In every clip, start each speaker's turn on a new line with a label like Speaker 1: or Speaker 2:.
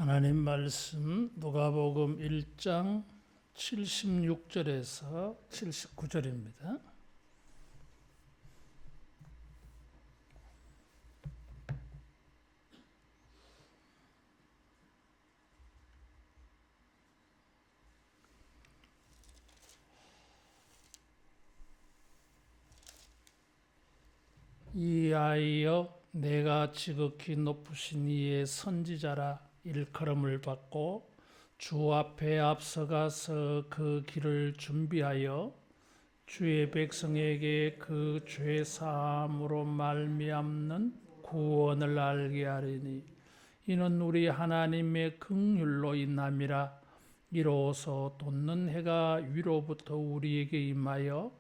Speaker 1: 하나님 말씀 누가복음 1장 76절에서 79절입니다. 이하여 내가 지극히 높으신 이의 선지자라 일컬음을 받고 주 앞에 앞서가서 그 길을 준비하여 주의 백성에게 그 죄 사함으로 말미암는 구원을 알게 하리니 이는 우리 하나님의 긍휼로 인함이라. 이로써 돋는 해가 위로부터 우리에게 임하여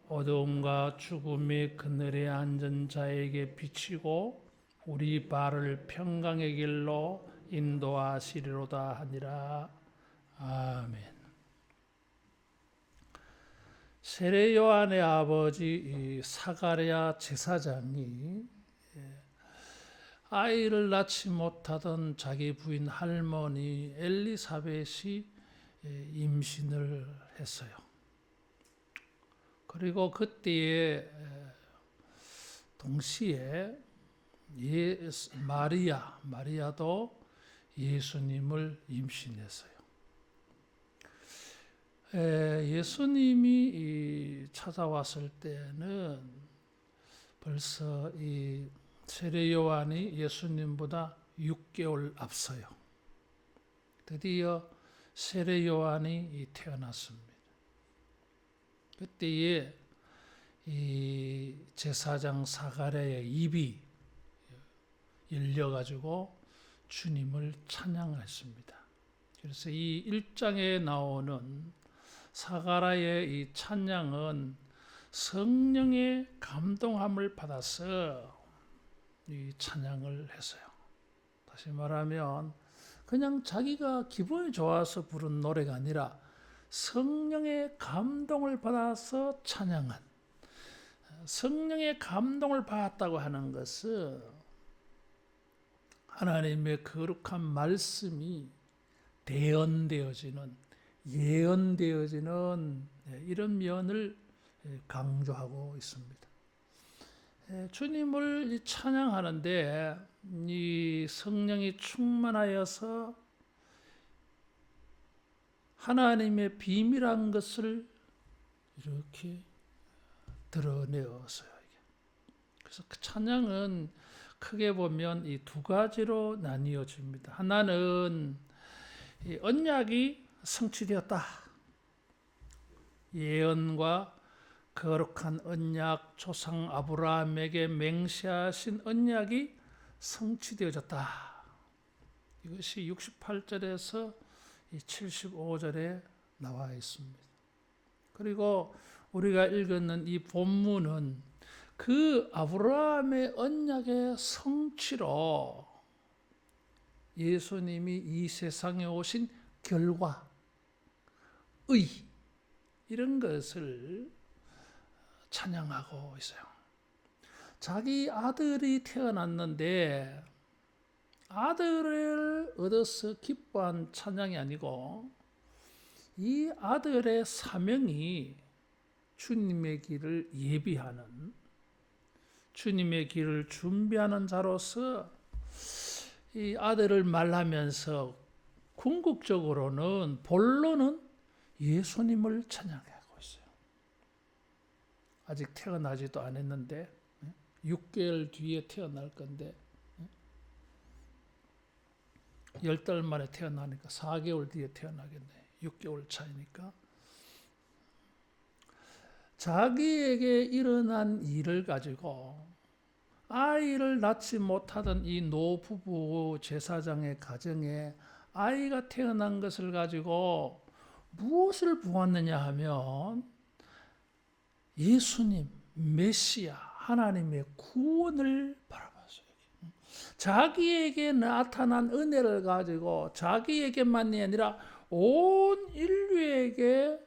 Speaker 1: 어두움과 죽음의 그늘에 앉은 자에게 비치고 우리 발을 평강의 길로 인도하시리로다 하니라. 아멘. 세례 요한의 아버지 사가랴 제사장이 아이를 낳지 못하던 자기 부인 할머니 엘리사벳이 임신을 했어요. 그리고 그때에 동시에 마리아도 예수님을 임신했어요. 예수님이 찾아왔을 때는 벌써 이 세례 요한이 예수님보다 6개월 앞서요. 드디어 세례 요한이 태어났습니다. 그때에 이 제사장 사가랴의 입이 열려가지고 주님을 찬양했습니다. 그래서 이 1장에 나오는 사가랴의 이 찬양은 성령의 감동함을 받아서 이 찬양을 했어요. 다시 말하면 그냥 자기가 기분이 좋아서 부른 노래가 아니라 성령의 감동을 받아서 찬양한, 성령의 감동을 받았다고 하는 것은 하나님의 거룩한 말씀이 대언되어지는, 예언되어지는 이런 면을 강조하고 있습니다. 주님을 찬양하는데 이 성령이 충만하여서 하나님의 비밀한 것을 이렇게 드러내었어요. 그래서 그 찬양은 크게 보면 이 두 가지로 나뉘어집니다. 하나는 이 언약이 성취되었다. 예언과 거룩한 언약, 조상 아브라함에게 맹세하신 언약이 성취되어졌다. 이것이 68절에서 75절에 나와 있습니다. 그리고 우리가 읽는 이 본문은 그 아브라함의 언약의 성취로 예수님이 이 세상에 오신 결과, 이런 것을 찬양하고 있어요. 자기 아들이 태어났는데 아들을 얻어서 기뻐한 찬양이 아니고 이 아들의 사명이 주님의 길을 예비하는, 주님의 길을 준비하는 자로서 이 아들을 말하면서 궁극적으로는 본론은 예수님을 찬양하고 있어요. 아직 태어나지도 않았는데 6개월 뒤에 태어날 건데 10달 만에 태어나니까 4개월 뒤에 태어나겠네. 6개월 차이니까. 자기에게 일어난 일을 가지고 아이를 낳지 못하던 이 노부부 제사장의 가정에 아이가 태어난 것을 가지고 무엇을 보았느냐 하면 예수님, 메시아, 하나님의 구원을 바라봤어요. 자기에게 나타난 은혜를 가지고 자기에게만이 아니라 온 인류에게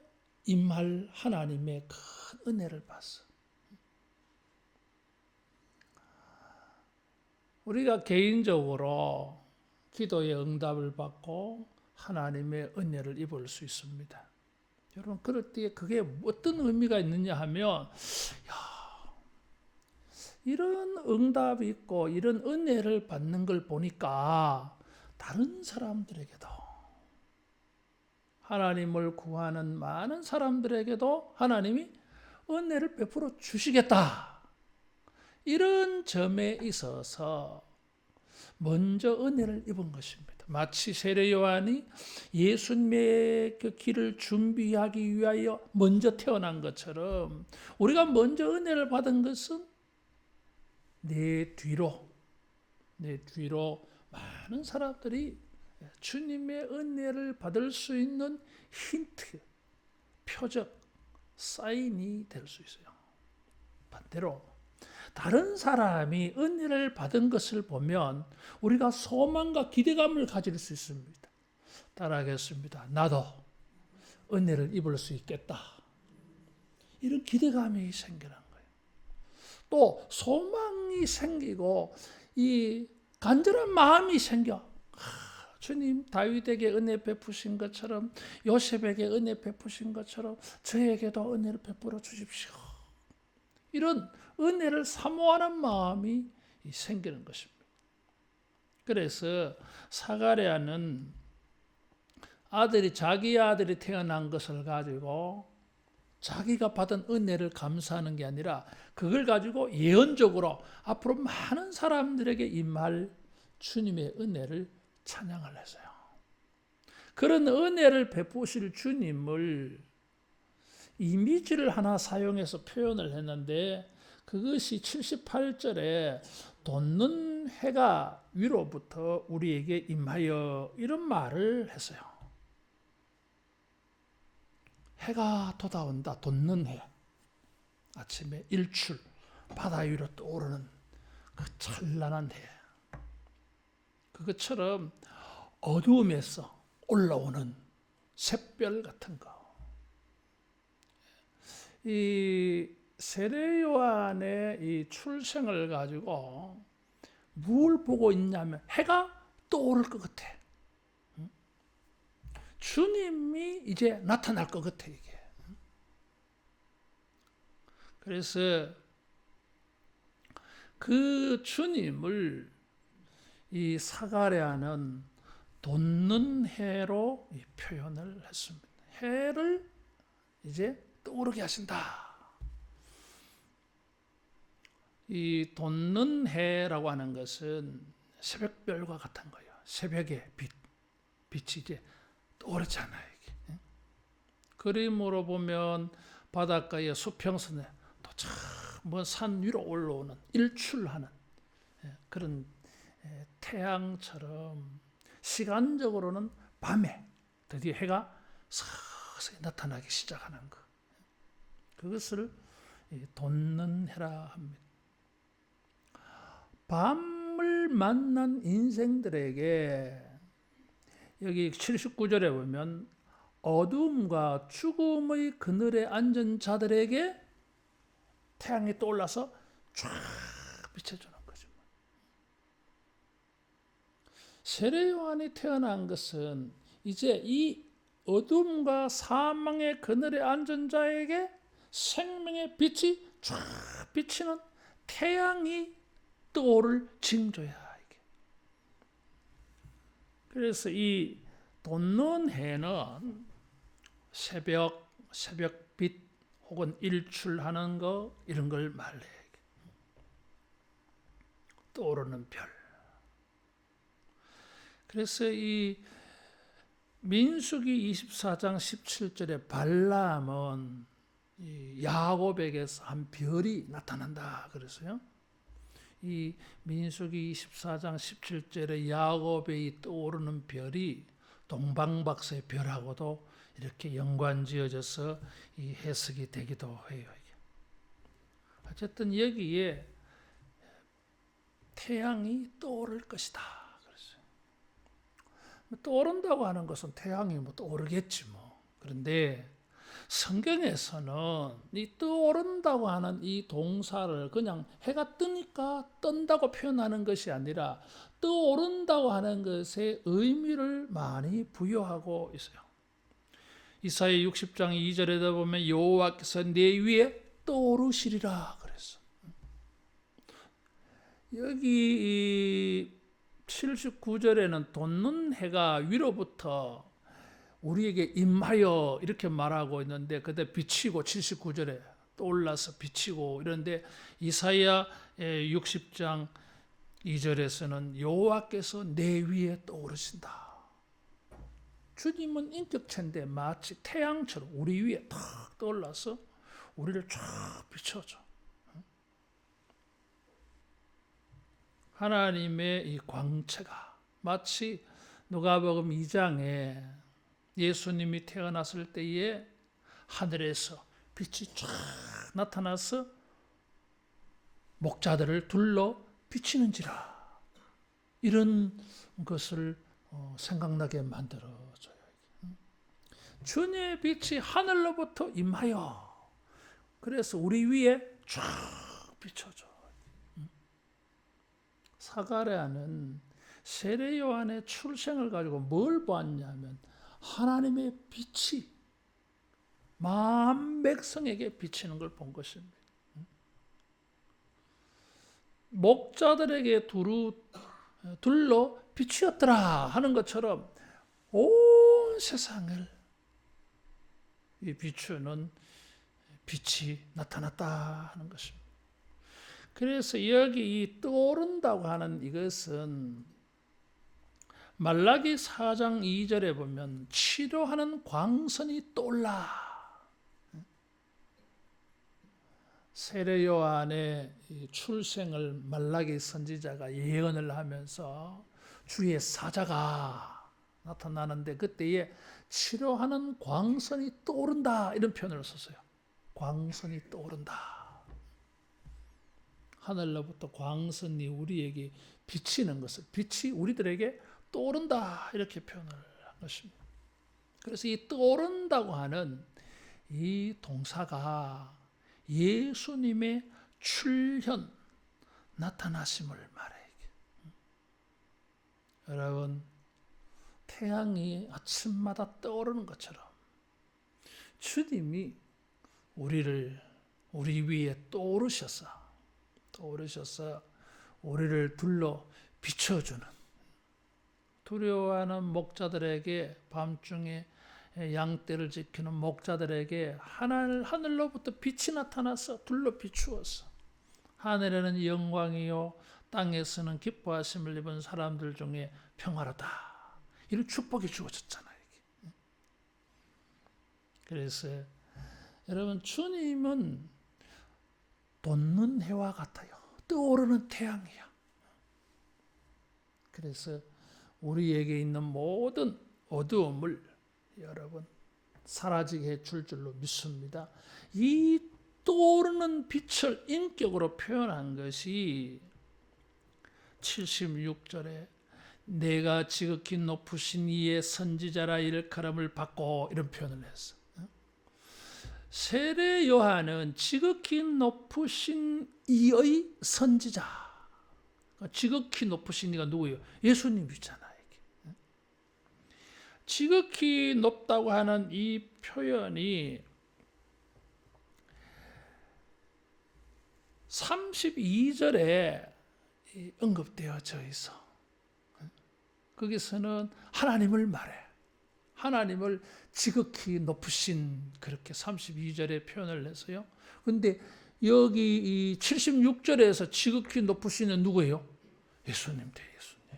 Speaker 1: 임할 하나님의 큰 은혜를 봤어. 우리가 개인적으로 기도의 응답을 받고 하나님의 은혜를 입을 수 있습니다. 여러분, 그럴 때 그게 어떤 의미가 있느냐 하면, 이런 응답이 있고 이런 은혜를 받는 걸 보니까 다른 사람들에게도, 하나님을 구하는 많은 사람들에게도 하나님이 은혜를 베풀어 주시겠다. 이런 점에 있어서 먼저 은혜를 입은 것입니다. 마치 세례 요한이 예수님의 그 길을 준비하기 위하여 먼저 태어난 것처럼, 우리가 먼저 은혜를 받은 것은 내 뒤로 많은 사람들이 주님의 은혜를 받을 수 있는 힌트, 표적, 사인이 될 수 있어요. 반대로 다른 사람이 은혜를 받은 것을 보면 우리가 소망과 기대감을 가질 수 있습니다. 따라하겠습니다. 나도 은혜를 입을 수 있겠다. 이런 기대감이 생기는 거예요. 또 소망이 생기고 이 간절한 마음이 생겨. 주님, 다윗에게 은혜 베푸신 것처럼, 요셉에게 은혜 베푸신 것처럼 저에게도 은혜를 베풀어 주십시오. 이런 은혜를 사모하는 마음이 생기는 것입니다. 그래서 사가랴는 자기 아들이 태어난 것을 가지고 자기가 받은 은혜를 감사하는 게 아니라 그걸 가지고 예언적으로 앞으로 많은 사람들에게 임할 주님의 은혜를 찬양을 했어요. 그런 은혜를 베푸실 주님을 이미지를 하나 사용해서 표현을 했는데, 그것이 78절에 돋는 해가 위로부터 우리에게 임하여, 이런 말을 했어요. 해가 돋아온다. 돋는 해. 아침에 일출, 바다 위로 떠오르는 그 찬란한 해. 그것처럼 어두움에서 올라오는 샛별 같은 거. 이 세례 요한의 이 출생을 가지고 뭘 보고 있냐면 해가 떠오를 것 같아. 주님이 이제 나타날 것 같아, 이게. 그래서 그 주님을 이 사가랴는 돋는 해로 표현을 했습니다. 해를 이제 떠오르게 하신다. 이 돋는 해라고 하는 것은 새벽별과 같은 거예요. 새벽의 빛이 이제 떠오르잖아요. 이게. 그림으로 보면 바닷가의 수평선에 또 먼 산 위로 올라오는 일출하는 그런 태양처럼 시간적으로는 밤에 드디어 해가 서서히 나타나기 시작하는 것. 그것을 돋는 해라 합니다. 밤을 만난 인생들에게 여기 79절에 보면 어둠과 죽음의 그늘에 앉은 자들에게 태양이 떠올라서 쫙 비춰주는 거죠. 세례 요한이 태어난 것은 이제 이 어둠과 사망의 그늘에 앉은 자에게 생명의 빛이 쫙 비치는 태양이 떠오를 징조야, 이게. 그래서 이 돋는 해는 새벽빛 혹은 일출하는 거, 이런 걸 말해. 떠오르는 별. 그래서 이 민수기 24장 17절에 발람은 이 야곱에게서 한 별이 나타난다 그랬어요. 이 민수기 24장 17절에 야곱의 떠오르는 별이 동방박사의 별하고도 이렇게 연관지어져서 이 해석이 되기도 해요. 어쨌든 여기에 태양이 떠오를 것이다 그랬어요. 떠오른다고 하는 것은 태양이 떠오르겠지 뭐. 그런데 성경에서는 이 떠오른다고 하는 이 동사를 그냥 해가 뜨니까 뜬다고 표현하는 것이 아니라 떠오른다고 하는 것에 의미를 많이 부여하고 있어요. 이사야 60장 2절에다 보면 여호와께서 내 위에 떠오르시리라 그랬어. 여기 79절에는 돋는 해가 위로부터 우리에게 임하여 이렇게 말하고 있는데 그때 비치고 79절에 떠올라서 비치고 이런데 이사야 60장 2절에서는 여호와께서 내 위에 떠오르신다. 주님은 인격체인데 마치 태양처럼 우리 위에 탁 떠올라서 우리를 쫙 비춰줘. 하나님의 이 광채가 마치 누가복음 2장에 예수님이 태어났을 때에 하늘에서 빛이 쫙 나타나서 목자들을 둘러 비치는지라, 이런 것을 생각나게 만들어줘요. 주님의 빛이 하늘로부터 임하여 그래서 우리 위에 쫙 비춰줘. 사가랴는 세례 요한의 출생을 가지고 뭘 보았냐면 하나님의 빛이 만 백성에게 비치는 걸 본 것입니다. 목자들에게 둘러 빛이었더라 하는 것처럼 온 세상을 비추는 빛이 나타났다 하는 것입니다. 그래서 여기 이 떠오른다고 하는 이것은 말라기 4장 2절에 보면 치료하는 광선이 떠올라. 세례 요한의 출생을 말라기 선지자가 예언을 하면서 주의 사자가 나타나는데 그때에 치료하는 광선이 떠오른다 이런 표현을 썼어요. 광선이 떠오른다. 하늘로부터 광선이 우리에게 비치는 것을, 빛이 우리들에게 떠오른다 이렇게 표현을 한 것입니다. 그래서 이 떠오른다고 하는 이 동사가 예수님의 출현, 나타나심을 말해요. 여러분, 태양이 아침마다 떠오르는 것처럼 주님이 우리 위에 떠오르셔서 우리를 둘러 비춰주는, 두려워하는 목자들에게, 밤중에 양떼를 지키는 목자들에게 하늘로부터 빛이 나타나서 둘러 비추어서 하늘에는 영광이요 땅에서는 기뻐하심을 입은 사람들 중에 평화로다, 이런 축복이 주어졌잖아요. 그래서 여러분, 주님은 돋는 해와 같아요. 떠오르는 태양이야. 그래서 우리에게 있는 모든 어두움을 여러분 사라지게 해줄 줄로 믿습니다. 이 떠오르는 빛을 인격으로 표현한 것이 76절에 내가 지극히 높으신 이의 선지자라 일컬음을 받고, 이런 표현을 했어. 세례 요한은 지극히 높으신 이의 선지자. 지극히 높으신 이가 누구예요? 예수님이잖아요. 지극히 높다고 하는 이 표현이 32절에 언급되어져 있어. 거기서는 하나님을 말해. 하나님을 지극히 높으신, 그렇게 32절에 표현을 해서요. 근데 여기 이 76절에서 지극히 높으시는 누구예요? 예수님 돼, 예수님.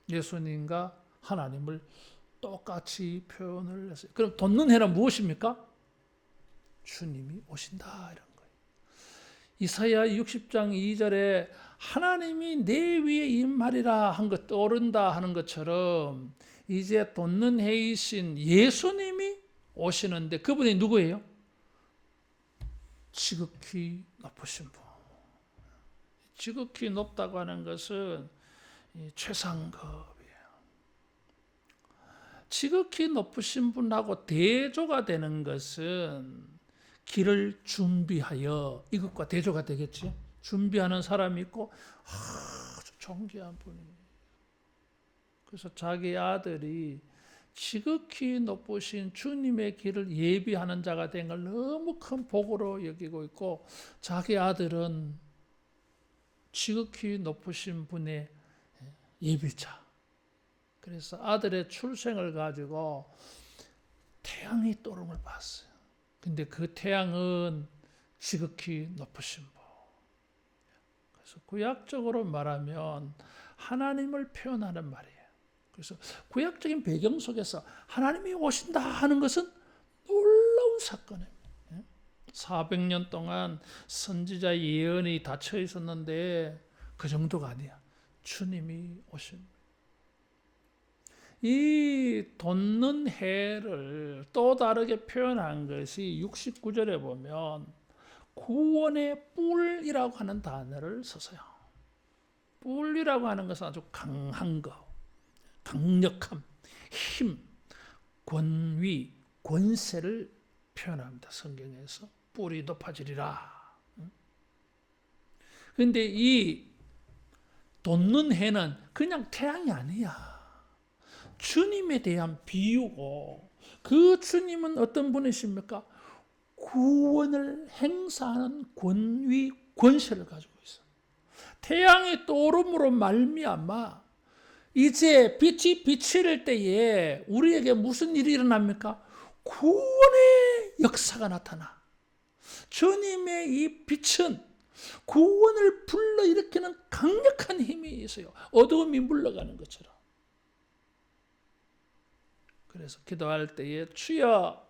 Speaker 1: 예수님과 하나님을 똑같이 표현을 했어요. 그럼 돋는 해는 무엇입니까? 주님이 오신다, 이런 거예요. 이사야 60장 2절에 하나님이 내 위에 임하리라 한 것, 떠오른다 하는 것처럼 이제 돋는 해이신 예수님이 오시는데 그분이 누구예요? 지극히 높으신 분. 지극히 높다고 하는 것은 최상급이에요. 지극히 높으신 분하고 대조가 되는 것은 길을 준비하여, 이것과 대조가 되겠지. 준비하는 사람이 있고 존귀한 분이에요. 그래서 자기 아들이 지극히 높으신 주님의 길을 예비하는 자가 된 걸 너무 큰 복으로 여기고 있고, 자기 아들은 지극히 높으신 분의 예비자. 그래서 아들의 출생을 가지고 태양이 떠오름을 봤어요. 근데 그 태양은 지극히 높으신 분. 그래서 구약적으로 말하면 하나님을 표현하는 말이에요. 그래서 구약적인 배경 속에서 하나님이 오신다 하는 것은 놀라운 사건이에요. 400년 동안 선지자 예언이 닫혀 있었는데 그 정도가 아니야. 주님이 오십니다. 이 돋는 해를 또 다르게 표현한 것이 69절에 보면 구원의 뿔이라고 하는 단어를 써서요. 뿔이라고 하는 것은 아주 강한 거, 강력함, 힘, 권위, 권세를 표현합니다. 성경에서 뿔이 높아지리라. 그런데 이 돋는 해는 그냥 태양이 아니야. 주님에 대한 비유고, 그 주님은 어떤 분이십니까? 구원을 행사하는 권위, 권세를 가지고 있어. 태양의 떠오름으로 말미암아 이제 빛이 비칠 때에 우리에게 무슨 일이 일어납니까? 구원의 역사가 나타나. 주님의 이 빛은 구원을 불러일으키는 강력한 힘이 있어요. 어두움이 물러가는 것처럼. 그래서 기도할 때에 주여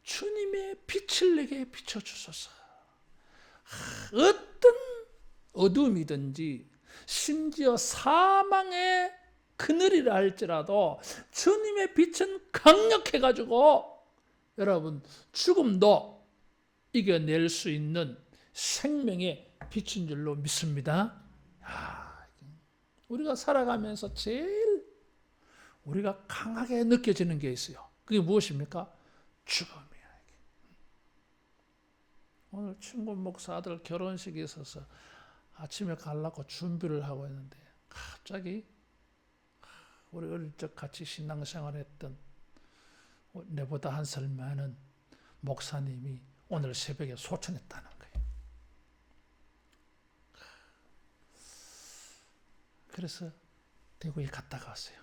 Speaker 1: 주님의 빛을 내게 비춰주소서. 어떤 어둠이든지 심지어 사망의 그늘이라 할지라도 주님의 빛은 강력해가지고 여러분 죽음도 이겨낼 수 있는 생명의 빛인 줄로 믿습니다. 우리가 살아가면서 제일 우리가 강하게 느껴지는 게 있어요. 그게 무엇입니까? 죽음이야. 오늘 친구 목사 아들 결혼식에 있어서 아침에 가려고 준비를 하고 있는데 갑자기 우리 어릴 적 같이 신앙생활했던 내보다 한 살 많은 목사님이 오늘 새벽에 소천했다는 거예요. 그래서 대구에 갔다가 왔어요.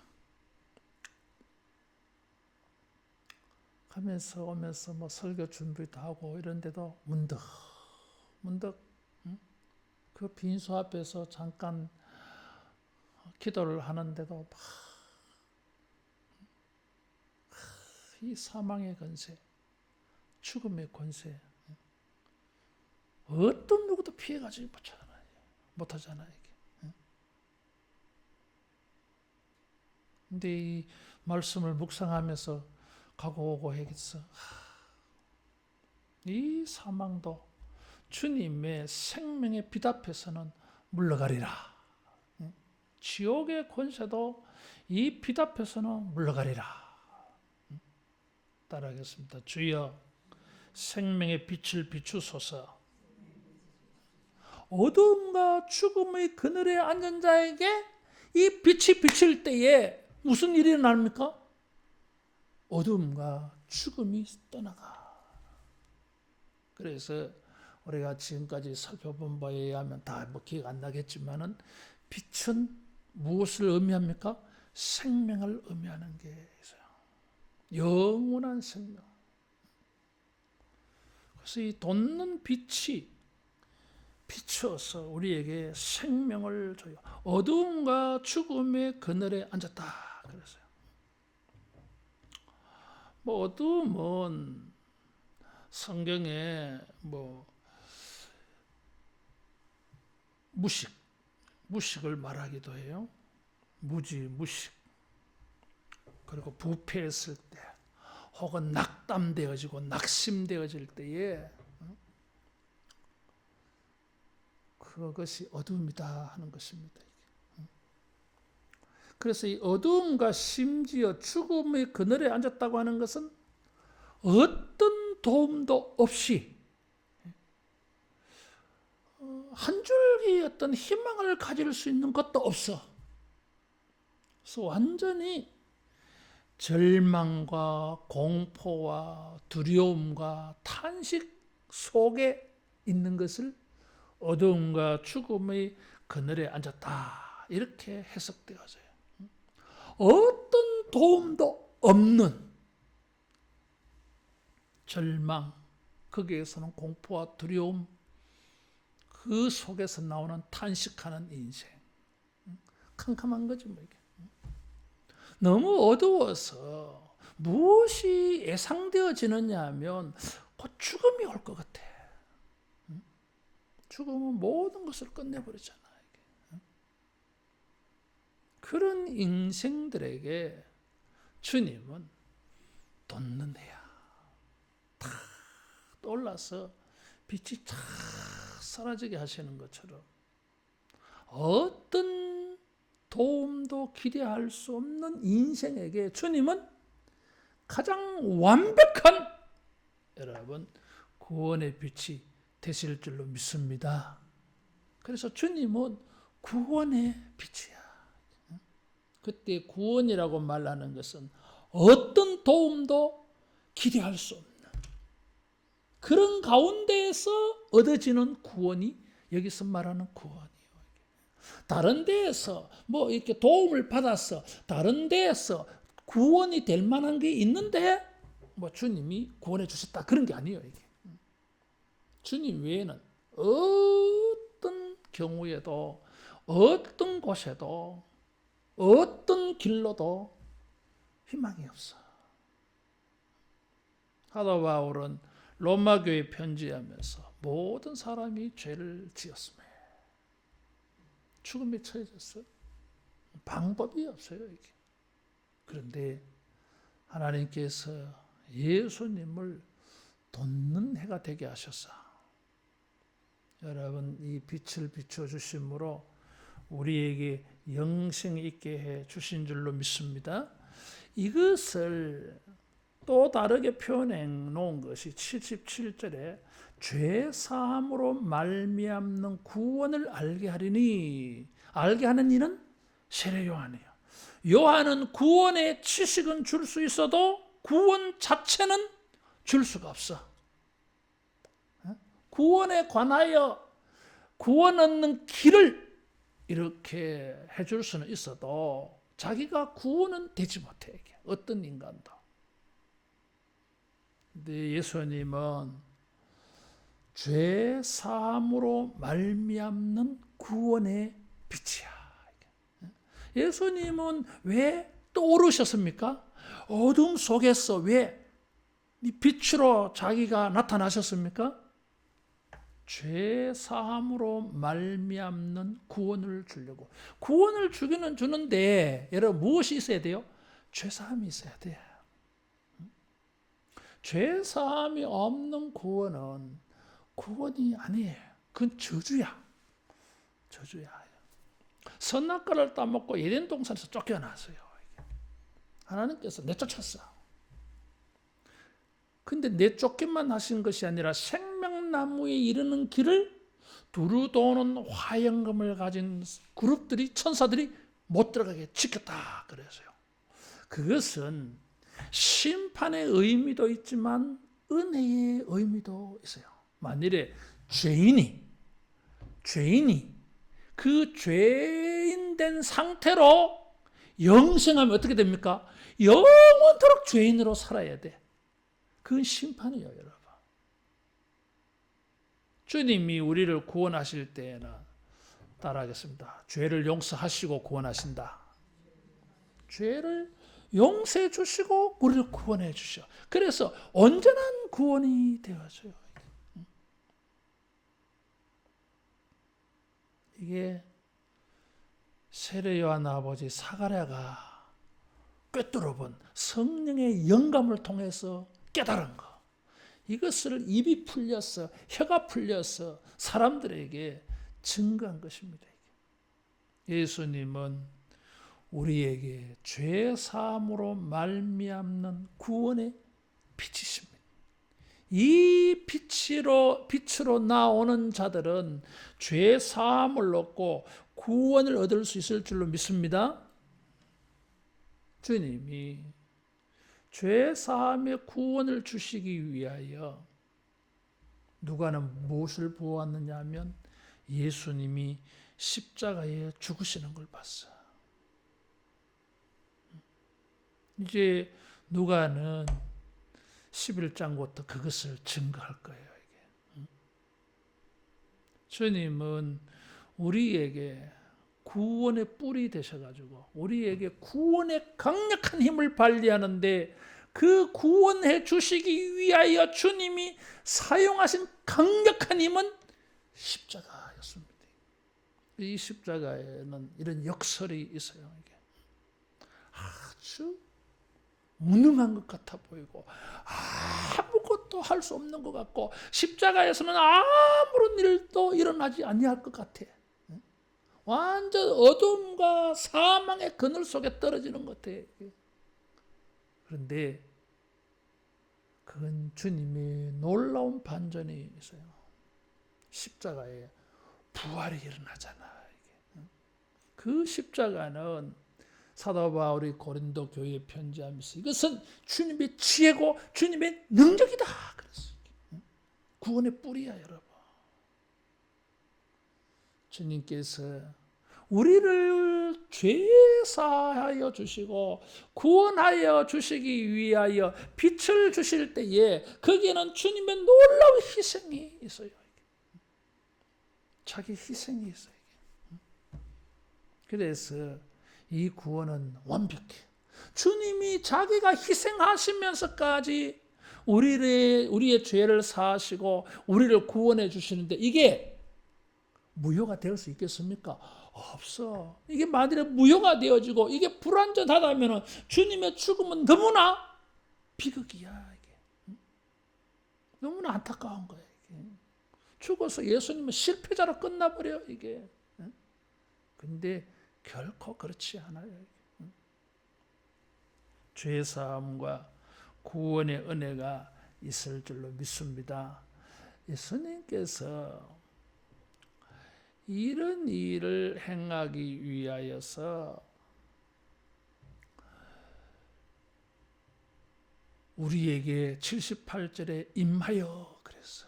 Speaker 1: 가면서 오면서 뭐 설교 준비도 하고 이런데도 문득 그 빈소 앞에서 잠깐 기도를 하는데도 이 사망의 권세, 죽음의 권세, 어떤 누구도 피해가지 못하잖아요. 이게. 근데 이 말씀을 묵상하면서 가고 오고 하겠어. 이 사망도 주님의 생명의 빛 앞에서는 물러가리라. 지옥의 권세도 이 빛 앞에서는 물러가리라. 따라하겠습니다. 주여 생명의 빛을 비추소서. 어둠과 죽음의 그늘에 앉은 자에게 이 빛이 비칠 때에 무슨 일이 일어납니까? 어둠과 죽음이 떠나가. 그래서 우리가 지금까지 살펴본 바에 의하면 다 뭐 기억 안 나겠지만은 빛은 무엇을 의미합니까? 생명을 의미하는 게 있어요. 영원한 생명. 그래서 이 돋는 빛이 비춰서 우리에게 생명을 줘요. 어두움과 죽음의 그늘에 앉았다. 그랬어요. 뭐 어두움은 성경에 뭐 무식을 말하기도 해요. 무식. 그리고 부패했을 때 혹은 낙담되어지고 낙심되어질 때에 그것이 어둠이다 하는 것입니다. 그래서 이 어둠과 심지어 죽음의 그늘에 앉았다고 하는 것은 어떤 도움도 없이 한 줄기 어떤 희망을 가질 수 있는 것도 없어. 그래서 완전히 절망과 공포와 두려움과 탄식 속에 있는 것을 어두움과 죽음의 그늘에 앉았다. 이렇게 해석되어져요. 어떤 도움도 없는 절망, 거기에서는 공포와 두려움, 그 속에서 나오는 탄식하는 인생. 캄캄한 거지 뭐 이게. 너무 어두워서 무엇이 예상되어지느냐 하면 곧 죽음이 올 것 같아. 죽음은 모든 것을 끝내버리잖아. 그런 인생들에게 주님은 돋는 해야 탁 떠올라서 빛이 탁 사라지게 하시는 것처럼 어떤 도움도 기대할 수 없는 인생에게 주님은 가장 완벽한 여러분 구원의 빛이 되실 줄로 믿습니다. 그래서 주님은 구원의 빛이야. 그때 구원이라고 말하는 것은 어떤 도움도 기대할 수 없는 그런 가운데에서 얻어지는 구원이 여기서 말하는 구원이에요. 다른 데에서 뭐 이렇게 도움을 받아서 다른 데에서 구원이 될 만한 게 있는데 뭐 주님이 구원해 주셨다 그런 게 아니에요. 이게. 주님 외에는 어떤 경우에도 어떤 곳에도 어떤 길로도 희망이 없어. 사도 바울은 로마 교회 편지하면서 모든 사람이 죄를 지었으며 죽음에 처해졌어요. 방법이 없어요. 이게. 그런데 하나님께서 예수님을 돋는 해가 되게 하셨어. 여러분 이 빛을 비춰주심으로 우리에게 영생이 있게 해 주신 줄로 믿습니다. 이것을 또 다르게 표현해 놓은 것이 77절에 죄 사함으로 말미암는 구원을 알게 하리니 알게 하는 이는 세례 요한이에요. 요한은 구원의 지식은 줄 수 있어도 구원 자체는 줄 수가 없어. 구원에 관하여 구원 얻는 길을 이렇게 해줄 수는 있어도 자기가 구원은 되지 못해. 어떤 인간도. 근데 예수님은 죄 사함으로 말미암는 구원의 빛이야. 예수님은 왜 떠오르셨습니까? 어둠 속에서 왜 빛으로 자기가 나타나셨습니까? 죄 사함으로 말미암는 구원을 주려고. 구원을 주기는 주는데 여러분 무엇이 있어야 돼요? 죄 사함이 있어야 돼. 죄 사함이 없는 구원은 구원이 아니에요. 그건 저주야. 저주야. 선악과를 따먹고 에덴 동산에서 쫓겨났어요. 하나님께서 내쫓았어. 근데 내쫓기만 하신 것이 아니라 생명나무에 이르는 길을 두루 도는 화영금을 가진 그룹들이 천사들이 못 들어가게 지켰다 그래서요. 그것은 심판의 의미도 있지만 은혜의 의미도 있어요. 만일에 죄인이 그 죄인 된 상태로 영생하면 어떻게 됩니까? 영원토록 죄인으로 살아야 돼. 그건 심판이에요, 여러분. 주님이 우리를 구원하실 때에는 따라하겠습니다. 죄를 용서하시고 구원하신다. 죄를 용서해 주시고 우리를 구원해 주셔. 그래서 온전한 구원이 되어져요. 이게 세례 요한 아버지 사가랴가 꿰뚫어본 성령의 영감을 통해서 깨달은 거. 이것을 입이 풀려서 혀가 풀려서 사람들에게 증거한 것입니다. 예수님은 우리에게 죄 사함으로 말미암는 구원의 빛이십니다. 이 빛으로 나오는 자들은 죄 사함을 얻고 구원을 얻을 수 있을 줄로 믿습니다. 주님이 죄 사함의 구원을 주시기 위하여 누가는 무엇을 보았느냐 하면 예수님이 십자가에 죽으시는 걸 봤어. 이제 누가는 11장부터 그것을 증거할 거예요. 이게. 주님은 우리에게 구원의 뿔이 되셔가지고 우리에게 구원의 강력한 힘을 발휘하는데 그 구원해 주시기 위하여 주님이 사용하신 강력한 힘은 십자가였습니다. 이 십자가에는 이런 역설이 있어요. 이게 아주 무능한 것 같아 보이고 아무것도 할 수 없는 것 같고 십자가에서는 아무런 일도 일어나지 아니할 것 같아. 완전 어둠과 사망의 그늘 속에 떨어지는 것 같아. 그런데 그건 주님의 놀라운 반전이 있어요. 십자가에 부활이 일어나잖아. 그 십자가는 사도 바울이 고린도 교회에 편지하면서 이것은 주님의 지혜고 주님의 능력이다 그랬어요. 구원의 뿌리야 여러분. 주님께서 우리를 죄사하여 주시고 구원하여 주시기 위하여 빛을 주실 때에 거기에는 주님의 놀라운 희생이 있어요. 자기 희생이 있어요. 그래서 이 구원은 완벽해. 주님이 자기가 희생하시면서까지 우리의 죄를 사하시고 우리를 구원해 주시는데 이게 무효가 될 수 있겠습니까? 없어. 이게 만일에 무효가 되어지고 이게 불완전하다면 주님의 죽음은 너무나 비극이야. 이게. 너무나 안타까운 거야. 이게. 죽어서 예수님은 실패자로 끝나버려. 이게. 근데 결코 그렇지 않아요. 죄사함과 구원의 은혜가 있을 줄로 믿습니다. 예수님께서 이런 일을 행하기 위하여서 우리에게 78절에 임하여 그랬어.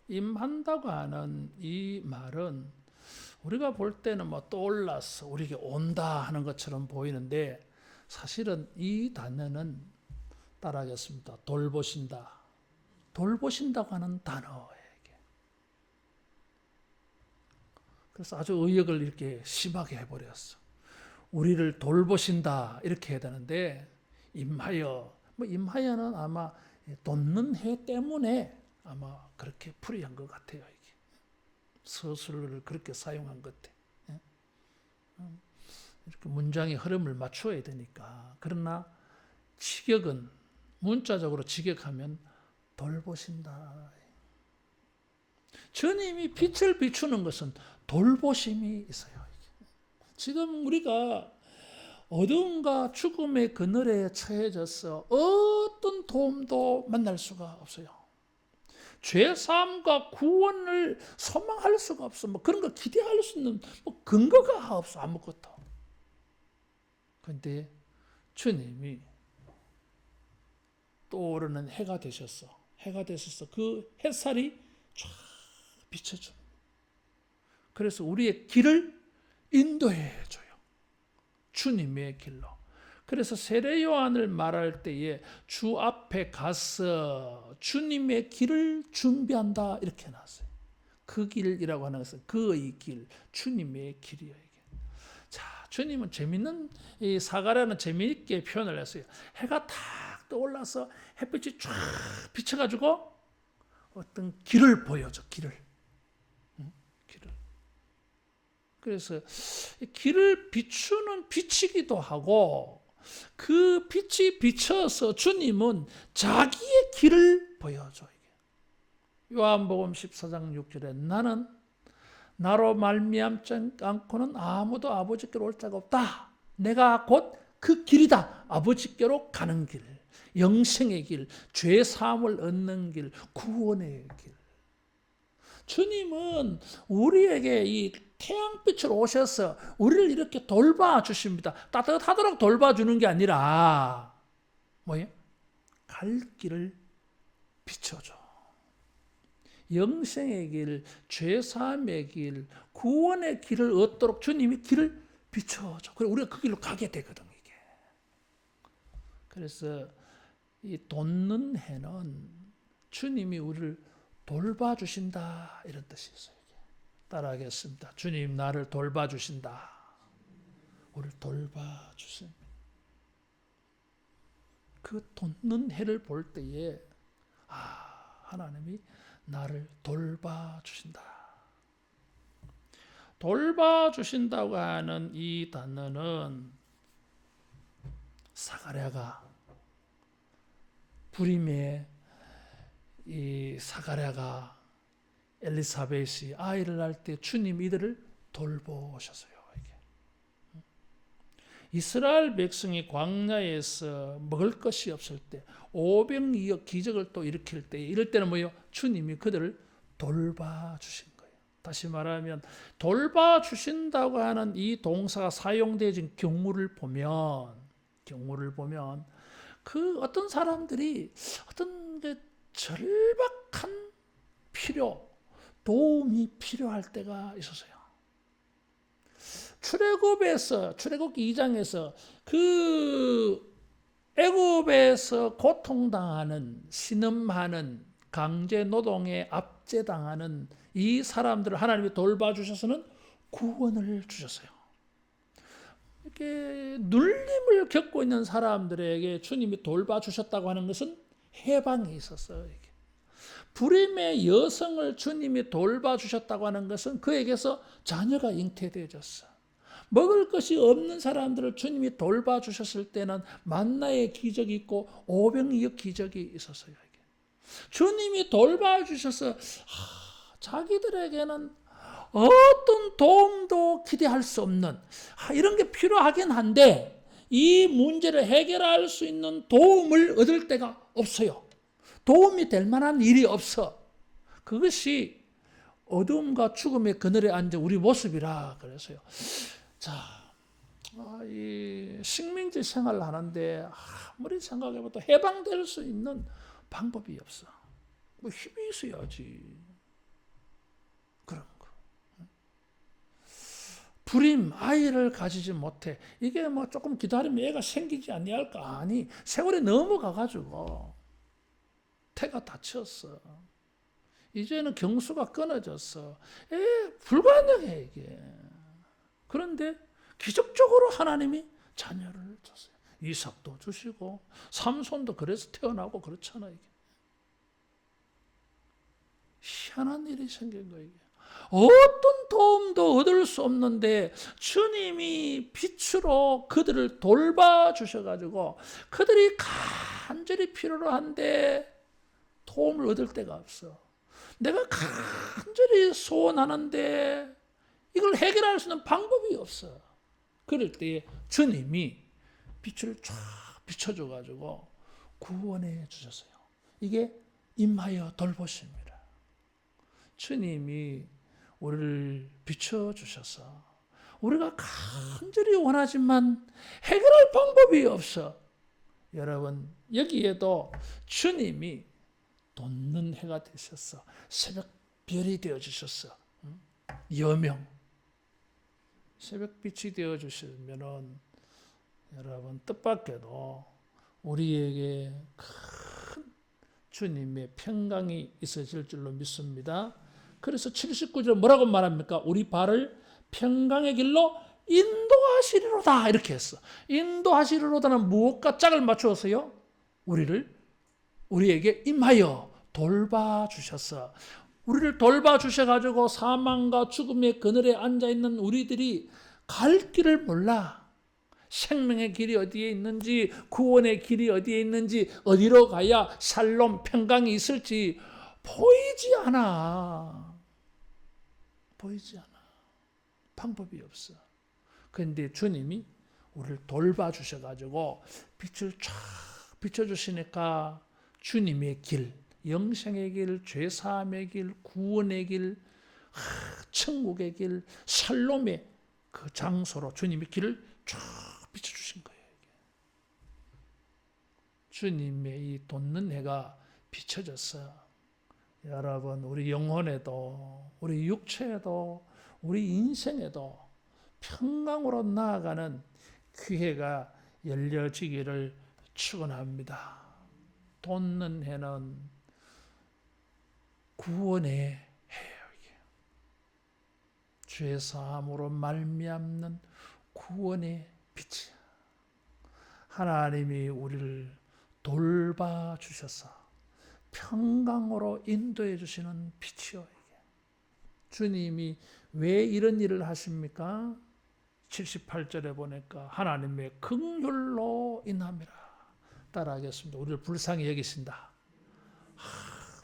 Speaker 1: 임한다고 하는 이 말은 우리가 볼 때는 뭐 떠올라서 우리에게 온다 하는 것처럼 보이는데 사실은 이 단어는 따라하겠습니다. 돌보신다. 돌보신다고 하는 단어예요. 그래서 아주 의역을 이렇게 심하게 해버렸어. 우리를 돌보신다 이렇게 해야 되는데 임하여 임하여는 아마 돕는 해 때문에 아마 그렇게 풀이한 것 같아요. 이게. 서술을 그렇게 사용한 것 같아. 이렇게 문장의 흐름을 맞춰야 되니까. 그러나 직역은 문자적으로 직역하면 돌보신다. 주님이 빛을 비추는 것은 돌보심이 있어요. 지금 우리가 어둠과 죽음의 그늘에 처해져서 어떤 도움도 만날 수가 없어요. 죄사함과 구원을 소망할 수가 없어. 뭐 그런 거 기대할 수 있는 근거가 없어. 아무것도. 그런데 주님이 떠오르는 해가 되셨어. 해가 되셔서 그 햇살이 쫙 비춰줘. 그래서 우리의 길을 인도해 줘요. 주님의 길로. 그래서 세례 요한을 말할 때에 주 앞에 가서 주님의 길을 준비한다 이렇게 해놨어요. 그 길이라고 하는 것은 그의 길, 주님의 길이에요. 이게. 자, 주님은 재밌는 이 사가랴는 재미있게 표현을 했어요. 해가 탁 떠올라서 햇빛이 쫙 비쳐가지고 어떤 길을 보여줘. 길을. 그래서 길을 비추는 빛이기도 하고 그 빛이 비춰서 주님은 자기의 길을 보여줘요. 요한복음 14장 6절에 나는 나로 말미암지 않고는 아무도 아버지께로 올 자가 없다. 내가 곧 그 길이다. 아버지께로 가는 길, 영생의 길, 죄 사함을 얻는 길, 구원의 길. 주님은 우리에게 이 태양빛으로 오셔서 우리를 이렇게 돌봐주십니다. 따뜻하도록 돌봐주는 게 아니라 뭐예요? 갈 길을 비춰줘. 영생의 길, 죄사함의 길, 구원의 길을 얻도록 주님이 길을 비춰줘. 그래 우리가 그 길로 가게 되거든 이게. 그래서 이 돋는 해는 주님이 우리를 돌봐주신다 이런 뜻이 있어요. 따라하겠습니다. 주님 나를 돌봐주신다. 우리를 돌봐주십니다. 그 돋는 해를 볼 때에 하나님이 나를 돌봐주신다. 돌봐주신다고 하는 이 단어는 사가랴가 불임의 이 사가랴가 엘리사벳이 아이를 낳을 때 주님 이들을 돌보셨어요. 이게. 이스라엘 백성이 광야에서 먹을 것이 없을 때 오병이어 기적을 또 일으킬 때 이럴 때는 뭐예요? 주님이 그들을 돌봐주신 거예요. 다시 말하면 돌봐주신다고 하는 이 동사가 사용되어진 경우를 보면 그 어떤 사람들이 어떤 절박한 도움이 필요할 때가 있었어요. 출애굽 2장에서 그 애굽에서 고통당하는 신음하는 강제 노동에 압제당하는 이 사람들을 하나님이 돌봐주셔서는 구원을 주셨어요. 이렇게 눌림을 겪고 있는 사람들에게 주님이 돌봐주셨다고 하는 것은 해방이 있었어요. 이게. 불임의 여성을 주님이 돌봐주셨다고 하는 것은 그에게서 자녀가 잉태되어졌어. 먹을 것이 없는 사람들을 주님이 돌봐주셨을 때는 만나의 기적이 있고 오병이어 기적이 있었어요. 이게. 주님이 돌봐주셔서 자기들에게는 어떤 도움도 기대할 수 없는 이런 게 필요하긴 한데 이 문제를 해결할 수 있는 도움을 얻을 데가 없어요. 도움이 될 만한 일이 없어. 그것이 어둠과 죽음의 그늘에 앉은 우리 모습이라 그래서요. 자, 이 식민지 생활을 하는데 아무리 생각해봐도 해방될 수 있는 방법이 없어. 뭐 힘이 있어야지. 그런 거. 불임, 아이를 가지지 못해. 이게 뭐 조금 기다리면 애가 생기지 아니할까? 아니, 세월이 넘어가가지고 태가 다쳤어. 이제는 경수가 끊어졌어. 불가능해 이게. 그런데 기적적으로 하나님이 자녀를 줬어요. 이삭도 주시고 삼손도 그래서 태어나고 그렇잖아 이게. 희한한 일이 생긴 거예요. 어떤 도움도 얻을 수 없는데 주님이 빛으로 그들을 돌봐주셔가지고 그들이 간절히 필요로 한데 도움을 얻을 데가 없어. 내가 간절히 소원하는데 이걸 해결할 수 있는 방법이 없어. 그럴 때에 주님이 빛을 쫙 비춰줘가지고 구원해 주셨어요. 이게 임하여 돌보십니다. 주님이 우리를 비춰주셔서 우리가 간절히 원하지만 해결할 방법이 없어. 여러분 여기에도 주님이 돋는 해가 되셨어. 새벽별이 되어주셨어. 여명 새벽빛이 되어주시면 여러분 뜻밖에도 우리에게 큰 주님의 평강이 있어질 줄로 믿습니다. 그래서 79절 뭐라고 말합니까? 우리 발을 평강의 길로 인도하시리로다 이렇게 했어. 인도하시리로다는 무엇과 짝을 맞추었어요? 우리에게 임하여 돌봐주셨어. 우리를 돌봐주셔가지고 사망과 죽음의 그늘에 앉아있는 우리들이 갈 길을 몰라. 생명의 길이 어디에 있는지, 구원의 길이 어디에 있는지, 어디로 가야 샬롬, 평강이 있을지 보이지 않아. 보이지 않아. 방법이 없어. 그런데 주님이 우리를 돌봐주셔가지고 빛을 쫙 비춰주시니까 주님의 길, 영생의 길, 죄사함의 길, 구원의 길, 천국의 길, 샬롬의 그 장소로 주님의 길을 쫙 비춰주신 거예요. 주님의 이 돋는 해가 비춰져서 여러분 우리 영혼에도 우리 육체에도 우리 인생에도 평강으로 나아가는 기회가 열려지기를 축원합니다. 돋는 해는 구원의 해예요. 죄 사함으로 말미암는 구원의 빛이야. 하나님이 우리를 돌봐 주셔서 평강으로 인도해 주시는 빛이요. 주님이 왜 이런 일을 하십니까? 78절에 보니까 하나님의 긍휼로 인함이라. 따라하겠습니다. 우리를 불쌍히 여기신다.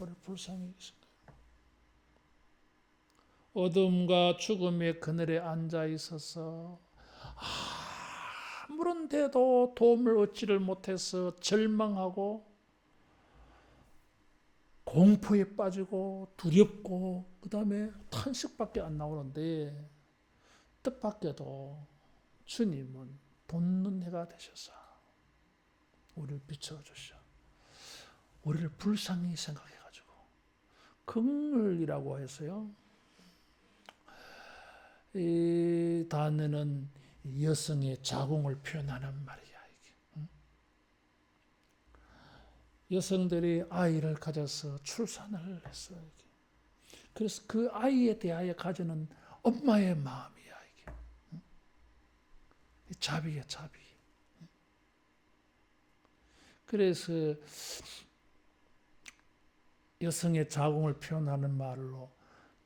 Speaker 1: 우리를 불쌍히 여기신다. 어둠과 죽음의 그늘에 앉아 있어서 아무런 데도 도움을 얻지를 못해서 절망하고 공포에 빠지고 두렵고 그 다음에 탄식밖에 안 나오는데 뜻밖에도 주님은 돋는 해가 되셔서 우리를 비춰주셔. 우리를 불쌍히 생각해가지고 긍휼이라고 해서요. 이 단어는 여성의 자궁을 표현하는 말이야. 이게. 여성들이 아이를 가져서 출산을 했어요. 그래서 그 아이에 대하여 가지는 엄마의 마음이야. 이게. 자비야, 자비. 그래서 여성의 자궁을 표현하는 말로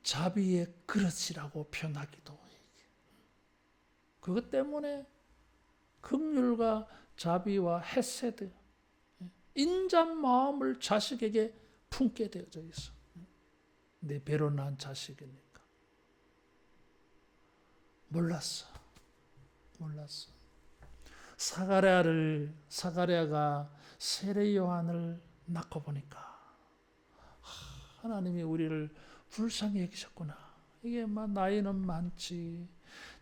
Speaker 1: 자비의 그릇이라고 표현하기도 해요. 그것 때문에 긍휼과 자비와 헤세드, 인자한 마음을 자식에게 품게 되어져 있어. 내 배로 난 자식이니까. 몰랐어. 사가랴가 세례 요한을 낳고 보니까 하나님이 우리를 불쌍히 여기셨구나. 이게 막 나이는 많지,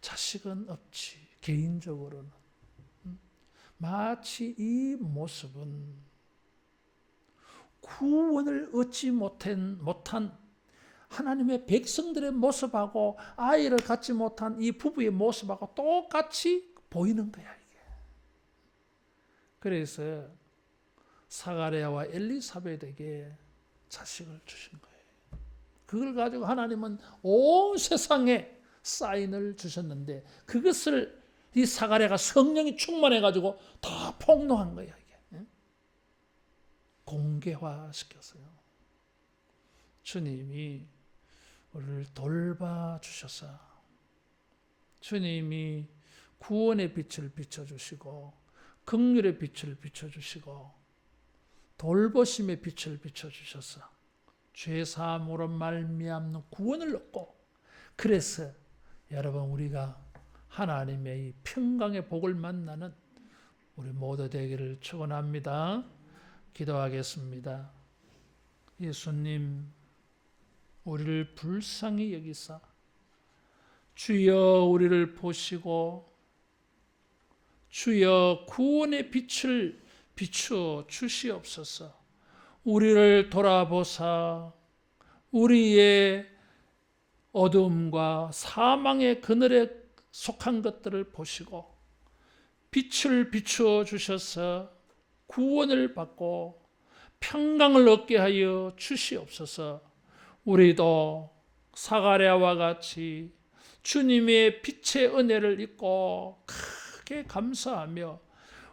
Speaker 1: 자식은 없지. 개인적으로는 마치 이 모습은 구원을 얻지 못한 하나님의 백성들의 모습하고 아이를 갖지 못한 이 부부의 모습하고 똑같이 보이는 거야, 이게. 그래서 사가랴와 엘리사벳에게 자식을 주신 거예요. 그걸 가지고 하나님은 온 세상에 사인을 주셨는데 그것을 이 사가랴가 성령이 충만해가지고 다 폭로한 거야, 이게. 공개화시켰어요. 주님이 우리를 돌봐 주셔서 주님이 구원의 빛을 비춰주시고 긍휼의 빛을 비춰주시고 돌보심의 빛을 비춰주셔서 죄사함으로 말미암는 구원을 얻고, 그래서 여러분 우리가 하나님의 이 평강의 복을 만나는 우리 모두 되기를 축원합니다. 기도하겠습니다. 예수님, 우리를 불쌍히 여기사 주여 우리를 보시고 주여 구원의 빛을 비추어 주시옵소서. 우리를 돌아보사 우리의 어둠과 사망의 그늘에 속한 것들을 보시고 빛을 비추어 주셔서 구원을 받고 평강을 얻게 하여 주시옵소서. 우리도 사가랴와 같이 주님의 빛의 은혜를 입고 크게 감사하며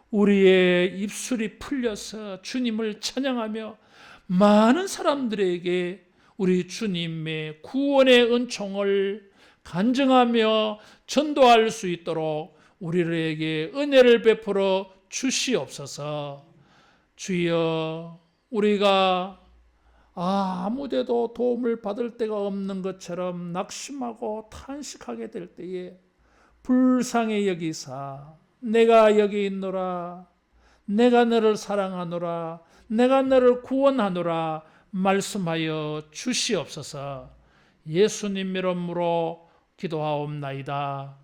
Speaker 1: 우리의 입술이 풀려서 주님을 찬양하며 많은 사람들에게 우리 주님의 구원의 은총을 간증하며 전도할 수 있도록 우리에게 은혜를 베풀어 주시옵소서. 주여, 우리가 아무데도 도움을 받을 데가 없는 것처럼 낙심하고 탄식하게 될 때에 불쌍히 여기사 내가 여기 있노라. 내가 너를 사랑하노라. 내가 너를 구원하노라 말씀하여 주시옵소서. 예수님 이름으로 기도하옵나이다.